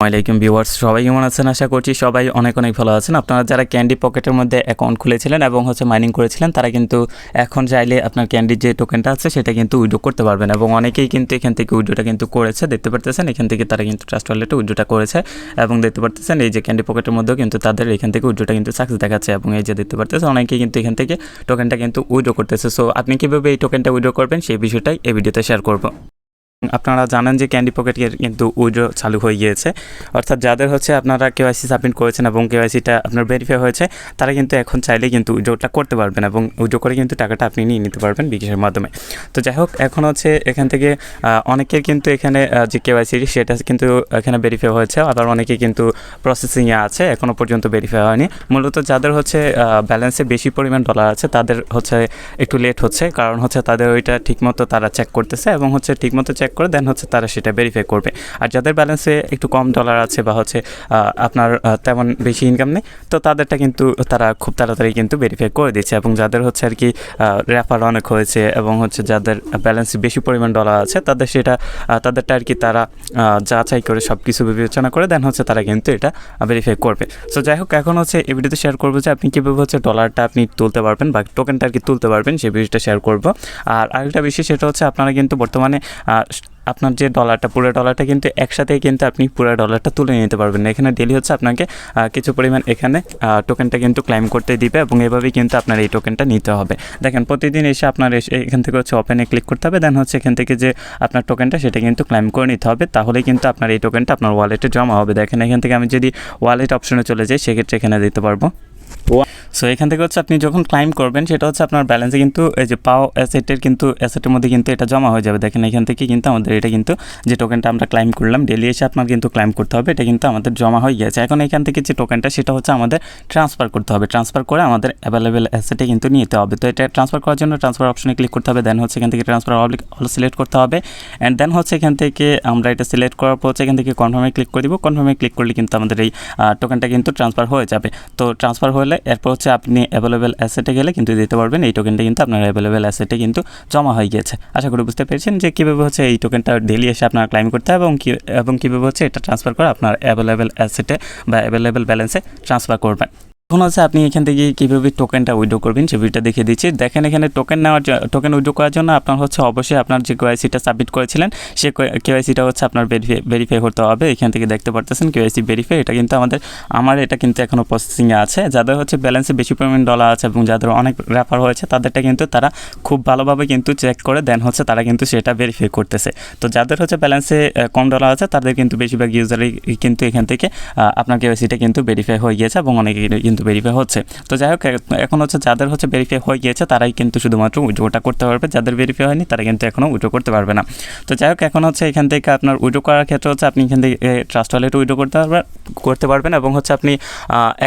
আসসালামাইকুম ভিউয়ার্স, সবাই কেমন আছেন? আশা করছি সবাই অনেক ভালো আছেন। আপনারা যারা ক্যান্ডি পকেটের মধ্যে অ্যাকাউন্ট খুলেছিলেন এবং মাইনিং করেছিলেন, তারা কিন্তু এখন চাইলে আপনার ক্যান্ডির যে টোকেনটা আছে সেটা কিন্তু উইথড্র করতে পারবেন এবং অনেকেই কিন্তু এখান থেকে উইথড্রটা কিন্তু করেছে। দেখতে পারতেছেন এখান থেকে তারা কিন্তু ট্রাস্ট ওয়ালেটে উইথড্রটা করেছে এবং দেখতে পারতেছেন এই যে ক্যান্ডি পকেটের মধ্যেও কিন্তু তাদের এখান থেকে উইথড্রটা কিন্তু সাকসেস দেখাচ্ছে এবং এই যে দেখতে পারতেছেন অনেকেই কিন্তু এখান থেকে টোকেনটা কিন্তু উইথড্র করতেছে। সো আপনি কীভাবে এই টোকেনটা উইথড্র করবেন সেই বিষয়টাই এই ভিডিওতে শেয়ার করব। আপনারা জানেন যে ক্যান্ডি পকেটের কিন্তু উইথড্র চালু হয়ে গিয়েছে, অর্থাৎ যাদের আপনারা কেওয়াইসি সাবমিট করেছেন এবং কেওয়াইসিটা আপনার ভেরিফাই হয়েছে, তারা কিন্তু এখন চাইলে কিন্তু উইথড্রটা করতে পারবেন এবং উইথড্র করে কিন্তু টাকাটা আপনি নিয়ে নিতে পারবেন বিকাশের মাধ্যমে। তো যাই হোক, এখন এখান থেকে অনেকের কিন্তু এখানে যে কেওয়াইসি সেটা কিন্তু এখানে ভেরিফাই হয়েছে, আবার অনেকে কিন্তু প্রসেসিংয়ে আছে, এখনও পর্যন্ত ভেরিফাই হয়নি। মূলত যাদের ব্যালেন্সে বেশি পরিমাণ ডলার আছে তাদের একটু লেট হচ্ছে, কারণ তাদের ওইটা ঠিকমতো তারা চেক করতেছে এবং ঠিকমতো চেক করে দেন তারা সেটা ভেরিফাই করবে। আর যাদের ব্যালেন্সে একটু কম ডলার আছে বা আপনার তেমন বেশি ইনকাম নেই, তো তাদেরটা কিন্তু তারা খুব তাড়াতাড়ি কিন্তু ভেরিফাই করে দিচ্ছে। এবং যাদের আর কি রেফার অনেক হয়েছে এবং যাদের ব্যালেন্সে বেশি পরিমাণ ডলার আছে তাদেরটা আর কি তারা যাচাই করে সব কিছু বিবেচনা করে দেন তারা কিন্তু এটা ভেরিফাই করবে। সো যাই হোক, এখন এই ভিডিওতে শেয়ার করবো যে আপনি কীভাবে ডলারটা আপনি তুলতে পারবেন বা টোকেনটা আর কি তুলতে পারবেন, সেই বিষয়টা শেয়ার করবো। আর আরেকটা বিষয় সেটা আপনারা কিন্তু বর্তমানে আপনার যে ডলারটা, পুরো ডলারটা কিন্তু একসাথেই কিন্তু আপনি পুরো ডলারটা তুলে নিতে পারবেন না। এখানে ডেলি আপনাকে কিছু পরিমাণ এখানে টোকেনটা কিন্তু ক্লাইম করতে দিবে এবং এভাবেই কিন্তু আপনার এই টোকেনটা নিতে হবে। দেখেন, প্রতিদিন আপনার এখান থেকে ওপেনে ক্লিক করতে হবে, দেন এখান থেকে যে আপনার টোকেনটা সেটা কিন্তু ক্লাইম করে নিতে হবে, তাহলেই কিন্তু আপনার এই টোকেনটা আপনার ওয়ালেটে জমা হবে। দেখেন, এখান থেকে আমি যদি ওয়ালেট অপশনে চলে যাই, সেক্ষেত্রে এখানে দিতে পারবো। সো এখান থেকে আপনি যখন ক্লাইম করবেন, সেটা আপনার ব্যালেন্সে কিন্তু এই যে পাও অ্যাসেটের মধ্যে কিন্তু এটা জমা হয়ে যাবে। দেখেন, এখান থেকে কিন্তু আমাদের এটা কিন্তু যে টোকেনটা আমরা ক্লাইম করলাম ডেলি আপনার কিন্তু ক্লাইম করতে হবে, এটা কিন্তু আমাদের জমা হয়ে গেছে। এখন এখান থেকে যে টোকেনটা সেটা আমাদের ট্রান্সফার করতে হবে, ট্রান্সফার করে আমাদের অ্যাভেলেবেল অ্যাসেটে কিন্তু নিতে হবে। তো এটা ট্রান্সফার করার জন্য ট্রান্সফার অপশনে ক্লিক করতে হবে, দেন এখান থেকে ট্রান্সফার অল সিলেক্ট করতে হবে অ্যান্ড দেন এখান থেকে আমরা এটা সিলেক্ট করার পর এখান থেকে কনফার্মে ক্লিক করে দিব। কনফার্মে ক্লিক করলে কিন্তু আমাদের এই টোকেনটা কিন্তু ট্রান্সফার হয়ে যাবে। তো ট্রান্সফার হলে এরপর আপনি অ্যাভেলেবেল অ্যাসেটে গেলে কিন্তু দিতে পারবেন, এই টোকেনটা কিন্তু আপনার অ্যাভেলেবেল অ্যাসেটে কিন্তু জমা হয়ে গিয়েছে। আশা করি বুঝতে পেরেছেন যে কীভাবে এই টোকেনটা ডেলি আপনার ক্লাইম করতে হবে এবং কীভাবে এটা ট্রান্সফার করে আপনার অ্যাভেলেবেল অ্যাসেটে বা অ্যাভেলেবেল ব্যালেন্সে ট্রান্সফার করবেন। এখন আপনি এখান থেকে কীভাবে টোকেনটা উইথড্র করবেন সে ভিডিওটা দেখিয়ে দিচ্ছি। দেখেন, এখানে টোকেন উইথড্র করার জন্য আপনার অবশ্যই আপনার যে কেওয়াইসিটা সাবমিট করেছিলেন সেই কেওয়াইসিটা আপনার ভেরিফাই করতে হবে। এখান থেকে দেখতে পারতেছেন কেওয়াইসি ভেরিফাই, এটা কিন্তু আমার এটা কিন্তু এখনও প্রসেসিংয়ে আছে। যাদের ব্যালেন্সে বেশি পরিমাণ ডলার আছে এবং যাদের অনেক রেফার হয়েছে, তাদেরটা কিন্তু তারা খুব ভালোভাবে কিন্তু চেক করে দেন তারা কিন্তু সেটা ভেরিফাই করতেছে। তো যাদের ব্যালেন্সে কম ডলার আছে, তাদের কিন্তু বেশিরভাগ ইউজারই কিন্তু এখান থেকে আপনার কেওয়াইসিটা কিন্তু ভেরিফাই হয়ে গিয়েছে এবং অনেকে কিন্তু ভেরিফাই হচ্ছে। তো যাই হোক, এখন যাদের ভেরিফাই হয়ে গিয়েছে তারাই কিন্তু শুধুমাত্র উইথড্রটা করতে পারবে, যাদের ভেরিফাই হয়নি তারা কিন্তু এখনও উইথড্র করতে পারবে না। তো যাই হোক, এখন এখান থেকে আপনার উইথড্র করার ক্ষেত্রে আপনি এখান থেকে ট্রাস্ট ওয়ালেটে উইথড্র করতে পারবেন এবং আপনি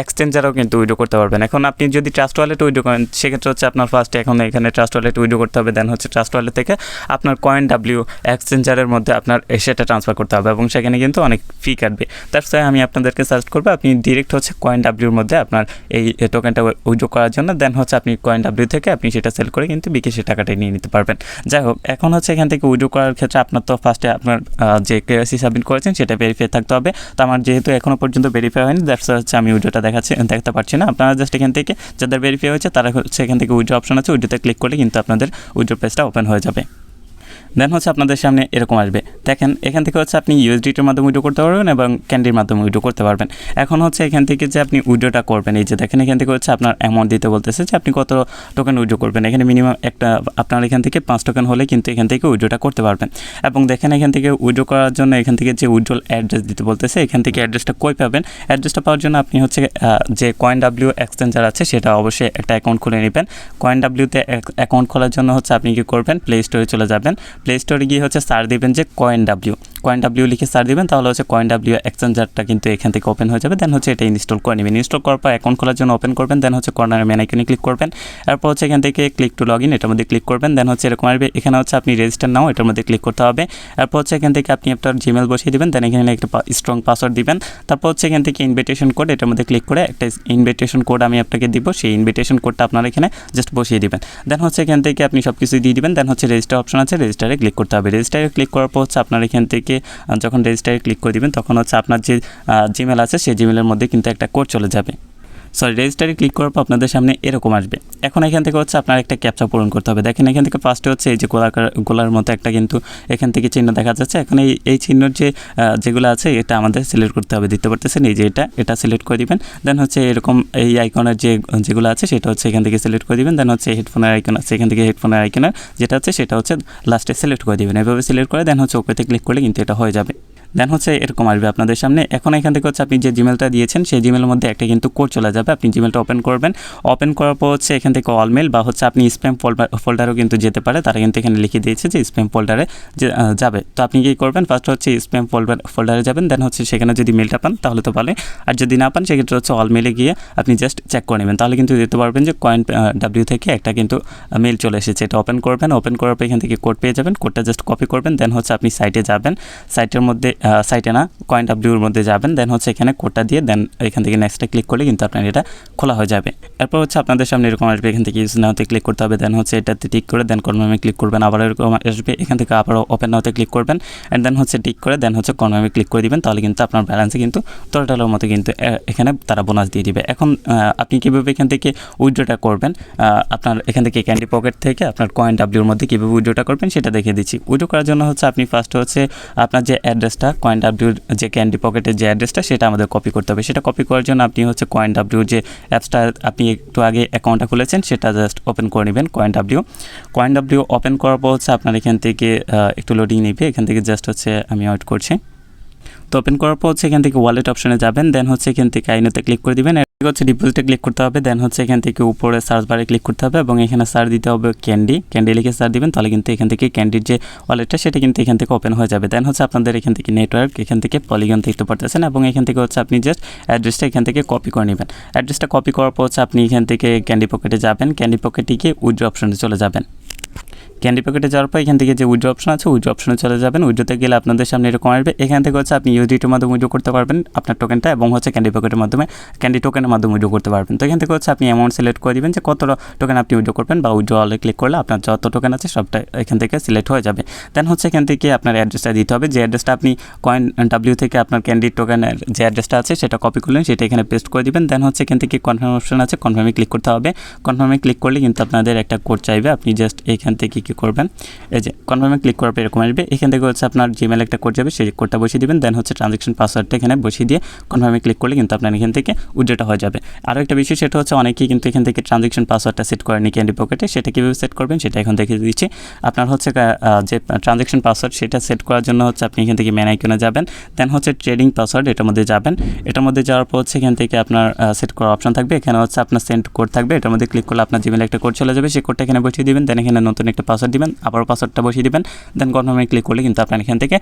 এক্সচেঞ্জারও কিন্তু উইথড্র করতে পারবেন। এখন আপনি যদি ট্রাস্ট ওয়ালেটে উইথড্র করেন, সেক্ষেত্রে আপনার ফার্স্টে এখানে ট্রাস্ট ওয়ালেটে উইথড্র করতে হবে, দেন ট্রাস্ট ওয়ালেট থেকে আপনার CoinW এক্সচেঞ্জারের মধ্যে আপনার সেটা ট্রান্সফার করতে হবে এবং সেখানে কিন্তু অনেক ফি কাটবে। তার সাথে আমি আপনাদেরকে সাজেস্ট করবো আপনি ডিরেক্ট CoinWর মধ্যে আপনার এই টোকেনটা উইথড্র করার জন্য দেন আপনি CoinW থেকে আপনি সেটা সেল করে কিন্তু বিকাশে টাকাটা নিয়ে নিতে পারবেন। যাই হোক, এখন এখান থেকে উইথড্র করার ক্ষেত্রে আপনার তো ফার্স্টে আপনার যে কেওয়াইসি সাবমিট করেছেন সেটা ভেরিফাই থাকতে হবে। তো আমার যেহেতু এখনও পর্যন্ত ভেরিফাই হয়নি, দ্যাটস আমি উইথড্রটা দেখতে পাচ্ছি না। আপনারা জাস্ট এখান থেকে যাদের ভেরিফাই হয়েছে তারা এখান থেকে উইথড্র অপশন আছে, উইথড্রোতে ক্লিক করলে কিন্তু আপনাদের উইথড্র পেজটা ওপেন হয়ে যাবে। দেন আপনাদের সামনে এরকম আসবে। দেখেন, এখান থেকে আপনি USDTর মাধ্যমে উইথড্র করতে পারবেন এবং ক্যান্ডির মাধ্যমে উইথড্র করতে পারবেন। এখন এখান থেকে যে আপনি উইথড্রটা করবেন, এই যে দেখেন এখান থেকে আপনার অ্যামাউন্ট দিতে বলতেছে যে আপনি কত টোকেন উইথড্র করবেন। এখানে মিনিমাম আপনার এখান থেকে 5 টোকেন হলে কিন্তু এখান থেকে উইথড্রটা করতে পারবেন। এবং দেখেন, এখান থেকে উইথড্র করার জন্য এখান থেকে যে উইথড্রল অ্যাড্রেস দিতে বলতেছে, এখান থেকে অ্যাড্রেসটা কই পাবেন। অ্যাড্রেসটা পাওয়ার জন্য আপনি যে CoinW এক্সচেঞ্জার আছে সেটা অবশ্যই একটা অ্যাকাউন্ট খুলে নেবেন। CoinWতে অ্যাকাউন্ট খোলার জন্য আপনি কি করবেন, প্লে স্টোরে চলে যাবেন। প্লে স্টোরে গিয়ে সার্চ দিবেন যে CoinW লিখে সার্চ দিবেন, তাহলে CoinW এক্সচেঞ্জারটা কিন্তু এখান থেকে ওপেন হয়ে যাবে। দেন এটা ইনস্টল করে নেবেন। ইনস্টল করার পর অ্যাকাউন্ট খোলার জন্য ওপেন করবেন, দেন কর্নারে মেন আইকনে ক্লিক করবেন। এরপর এখান থেকে ক্লিক টু লগ ইন, এটার মধ্যে ক্লিক করবেন। দেন এরকম আসবে, এখানে আপনি রেজিস্টার নাও, এটার মধ্যে ক্লিক করতে হবে। এরপর এখান থেকে আপনি আপনার জিমেল বসিয়ে দিবেন, দেন এখানে একটা স্ট্রং পাসওয়ার্ড দিবেন। তারপর এখান থেকে ইনভিটেশন কোড, এটার মধ্যে ক্লিক করে একটা ইনভিটেশন কোড আমি আপনাকে দিব, সেই ইনভিটেশন কোডটা আপনারা এখানে জাস্ট বসিয়ে দিবেন। দেন এখান থেকে আপনি সব কিছু দিয়ে দিবেন। দেন রেজিস্টার অপশন আছে, রেজিস্টারে ক্লিক করতে হবে। রেজিস্টারে ক্লিক করার পর হচ্ছে আপনার এখান থেকে যখন রেজিস্টারে ক্লিক করে দিবেন তখন হচ্ছে আপনার যে জিমেল আছে সেই জিমেলের মধ্যে কিন্তু একটা কোড চলে যাবে। রেজিস্টারে ক্লিক করার পর আপনাদের সামনে এরকম আসবে। এখন এখান থেকে হচ্ছে আপনার একটা ক্যাপচা পূরণ করতে হবে। দেখেন এখান থেকে ফার্স্টে হচ্ছে এই যে গোলার মতো একটা কিন্তু এখান থেকে চিহ্ন দেখা যাচ্ছে। এখন এই চিহ্নর যেগুলো আছে এটা আমাদের সিলেক্ট করতে হবে। দিতে পারতেছেন এই যে এটা সিলেক্ট করে দিবেন। দেন হচ্ছে এরকম এই আইকনের যেগুলো আছে সেটা হচ্ছে এখান থেকে সিলেক্ট করে দিবেন। দেন হচ্ছে হেডফোনের আইকন আছে, এখান থেকে হেডফোনের আইকনের যেটা আছে সেটা হচ্ছে লাস্টে সিলেক্ট করে দিবেন। এভাবে সিলেক্ট করে দেন হচ্ছে ওকেতে ক্লিক করলে কিন্তু এটা হয়ে যাবে। দেন হচ্ছে এরকম আসবে আপনাদের সামনে। এখন এখান থেকে হচ্ছে আপনি যে জিমেলটা দিয়েছেন সেই জিমেলের মধ্যে একটা কিন্তু কোড চলে যাবে। আপনি জিমেলটা ওপেন করবেন। ওপেন করার পর হচ্ছে এখান থেকে অল মেল বা হচ্ছে আপনি স্প্যাম ফোল্ডারও কিন্তু যেতে পারে। তারা কিন্তু এখানে লিখে দিয়েছে যে স্প্যাম ফোল্ডারে যাবে। তো আপনি কী করবেন, ফার্স্ট হচ্ছে স্প্যাম ফোল্ডারে যাবেন। দেন হচ্ছে সেখানে যদি মেলটা পান তাহলে তো ভালোই, আর যদি না পান সেক্ষেত্রে হচ্ছে অল মেলে গিয়ে আপনি জাস্ট চেক করে নেবেন। তাহলে কিন্তু দেখতে পারবেন যে CoinW থেকে একটা কিন্তু মেল চলে এসেছে। এটা ওপেন করবেন। ওপেন করার পর এখান থেকে কোড পেয়ে যাবেন। কোডটা জাস্ট কপি করবেন। দেন হচ্ছে আপনি সাইটে যাবেন। সাইটের মধ্যে সাইটে না CoinWর মধ্যে যাবেন। দেন হচ্ছে এখানে কোডটা দিয়ে দেন এখান থেকে নেক্সটে ক্লিক করলে কিন্তু আপনার এটা খোলা হয়ে যাবে। এরপর হচ্ছে আপনাদের সামনে এরকম আসবে। এখান থেকে ইউজ নাওতে ক্লিক করতে হবে। দেন হচ্ছে এটাতে টিক করে দেন কনফার্মে ক্লিক করবেন। আবার এরকম আসবে। এখান থেকে আবারও ওপেন নাওতে ক্লিক করবেন অ্যান্ড দেন হচ্ছে টিক করে দেন হচ্ছে কনফার্মে ক্লিক করে দিবেন। তাহলে কিন্তু আপনার ব্যালেন্সে কিন্তু টোটালের মতো কিন্তু এখানে তারা বোনাস দিয়ে দিবে। এখন আপনি কীভাবে এখান থেকে উইথড্রটা করবেন, আপনার এখান থেকে ক্যান্ডি পকেট থেকে আপনার CoinWর মধ্যে কীভাবে উইথড্রটা করবেন সেটা দেখিয়ে দিচ্ছি। উইথড্র করার জন্য হচ্ছে আপনি ফার্স্ট হচ্ছে আপনার যে অ্যাড্রেসটা CoinWর যে ক্যান্ডি পকেটের যে অ্যাড্রেসটা সেটা আমাদের কপি করতে হবে। সেটা কপি করার জন্য আপনি হচ্ছে CoinWর যে অ্যাপসটা আপনি একটু আগে অ্যাকাউন্টটা খুলেছেন সেটা জাস্ট ওপেন করে নেবেন। CoinW ওপেন করার পর হচ্ছে আপনার এখান থেকে একটু লোডিং নেবে। এখান থেকে জাস্ট হচ্ছে আমি ওয়েট করছি। তো ওপেন করার পর হচ্ছে এখান থেকে ওয়ালেট অপশনে যাবেন। দেন হচ্ছে এখান থেকে আইনোতে ক্লিক করে দিবেন। হচ্ছে ডিপোজিটে ক্লিক করতে হবে। দেন হচ্ছে এখান থেকে উপরে সার্চ বারে ক্লিক করতে হবে এবং এখানে সার্চ দিতে হবে ক্যান্ডি লিখে সার্চ দিবেন। তাহলে কিন্তু এখান থেকে ক্যান্ডির যে ওয়ালেটটা সেটা কিন্তু এখান থেকে ওপেন হয়ে যাবে। দেন হচ্ছে আপনাদের এখান থেকে নেটওয়ার্ক এখান থেকে পলিগন দেখতে পারতেছেন এবং এখান থেকে হচ্ছে আপনি জাস্ট অ্যাড্রেসটা এখান থেকে কপি করে নেবেন। অ্যাড্রেসটা কপি করার পর হচ্ছে আপনি এখান থেকে ক্যান্ডি পকেটে যাবেন। ক্যান্ডি পকেটে গিয়ে উইথড্র অপশনে চলে যাবেন। ক্যান্ডি পকেটে যাওয়ার পর এখান থেকে যে উইথড্র অপশন আছে উইথড্র অপশনে চলে যাবেন। উইথড্রতে গেলে আপনাদের সামনে এরকম আসবে। এখান থেকে হচ্ছে আপনি ইউএসডিটির মাধ্যমে উইথড্র করতে পারবেন আপনার টোকেনটা এবং হচ্ছে ক্যান্ডি পকেটের মাধ্যমে ক্যান্ডি টোকেনের মাধ্যমে উইথড্র করতে পারবেন। তো এখান থেকে হচ্ছে আপনি অ্যামাউন্ট সিলেক্ট করে দিবেন যে কত টোকেন আপনি উইথড্র করবেন বা উইথড্রলে ক্লিক করলে আপনার যত টোকেন আছে সবটা এখান থেকে সিলেক্ট হয়ে যাবে। দেন হচ্ছে এখান থেকে আপনার অ্যাড্রেসটা দিতে হবে। যে অ্যাড্রেসটা আপনি CoinW থেকে আপনার ক্যান্ডি টোকেনের যে অ্যাড্রেসটা আছে সেটা কপি করলেন সেটা এখানে পেস্ট করে দিবেন। দেন হচ্ছে এখান থেকে কনফার্ম অপশন আছে, কনফার্মে ক্লিক করতে হবে। কনফার্মে ক্লিক করলে কিন্তু আপনাদের একটা কোড চাইবে। আপনি জাস্ট এখান থেকে কী করবেন, এই যে কনফার্মে ক্লিক করার পর এরকম আসবে। এখান থেকে হচ্ছে আপনার জিমেল একটা কোড যাবে, সেই কোডটা বসিয়ে দিবেন। দেন হচ্ছে ট্রানজ্যাকশন পাসওয়ার্ডটা এখানে বসিয়ে দিয়ে কনফার্মে ক্লিক করলে কিন্তু আপনার এখান থেকে উইথড্রটা হয়ে যাবে। আরও একটা বিষয় সেটা হচ্ছে অনেকেই কিন্তু এখান থেকে ট্রানজ্যাকশন পাসওয়ার্ডটা সেট করেনি ক্যান্ডি পকেটে। সেটা কীভাবে সেট করবেন সেটা এখন দেখিয়ে দিচ্ছি। আপনার হচ্ছে যে ট্রানজ্যাকশন পাসওয়ার্ড সেটা সেট করার জন্য হচ্ছে আপনি এখান থেকে মেন আইকনে যাবেন। দেন হচ্ছে ট্রেডিং পাসওয়ার্ড এটার মধ্যে যাবেন। এটার মধ্যে যাওয়ার পর হচ্ছে এখান থেকে আপনার সেট করার অপশন থাকবে। এখানে হচ্ছে আপনার সেন্ড কোড থাকবে। এটার মধ্যে ক্লিক করলে আপনার জিমেলে একটা কোড চলে যাবে। সেই কোডটা এখানে বসিয়ে দিবেন। দেন এখানে নতুন একটা পাসওয়ার্ড দিবেন, আবারও পাসওয়ার্ডটা বসিয়ে দিবেন। দেন কনফার্মে ক্লিক করলে কিন্তু আপনার এখান থেকে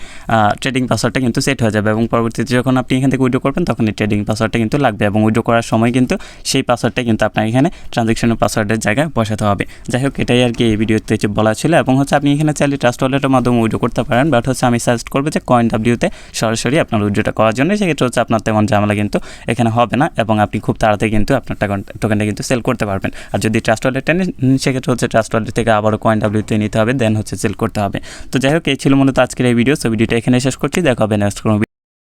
ট্রেডিং পাসওয়ার্ডটা কিন্তু সেট হয়ে যাবে এবং পরবর্তীতে যখন আপনি এখান থেকে উইথড্র করবেন তখন এই ট্রেডিং পাসওয়ার্ডটা কিন্তু লাগবে এবং উইথড্র করার সময় কিন্তু সেই পাসওয়ার্ডটা কিন্তু আপনার এখানে ট্রানজ্যাকশনের পাসওয়ার্ডের জায়গায় বসাতে হবে। যাই হোক, এটাই আর কি এই ভিডিওতে বলা ছিল এবং হচ্ছে আপনি এখানে চাইলে ট্রাস্ট ওয়ালেটের মাধ্যমে উইথড্র করতে পারেন, বাট হচ্ছে আমি সাজেস্ট করবো যে CoinWতে সরাসরি আপনার উইথড্রটা করার জন্য। সেক্ষেত্রে হচ্ছে আপনার তেমন ঝামেলা কিন্তু এখানে হবে না এবং আপনি খুব তাড়াতাড়ি কিন্তু আপনার টোকেনটা কিন্তু সেল করতে পারবেন। আর যদি ট্রাস্ট ওয়ালেটটা নেন সেক্ষেত্রে হচ্ছে ট্রাস্ট ওয়ালেট থেকে আবারও CoinWতে নিতে হবে, দেন হচ্ছে সেল করতে হবে। তো যাই হোক, এই ছিল মূলত আজকের এই ভিডিও। সো ভিডিওটা এখানে শেষ করছি। দেখা হবে নেক্সট কোনো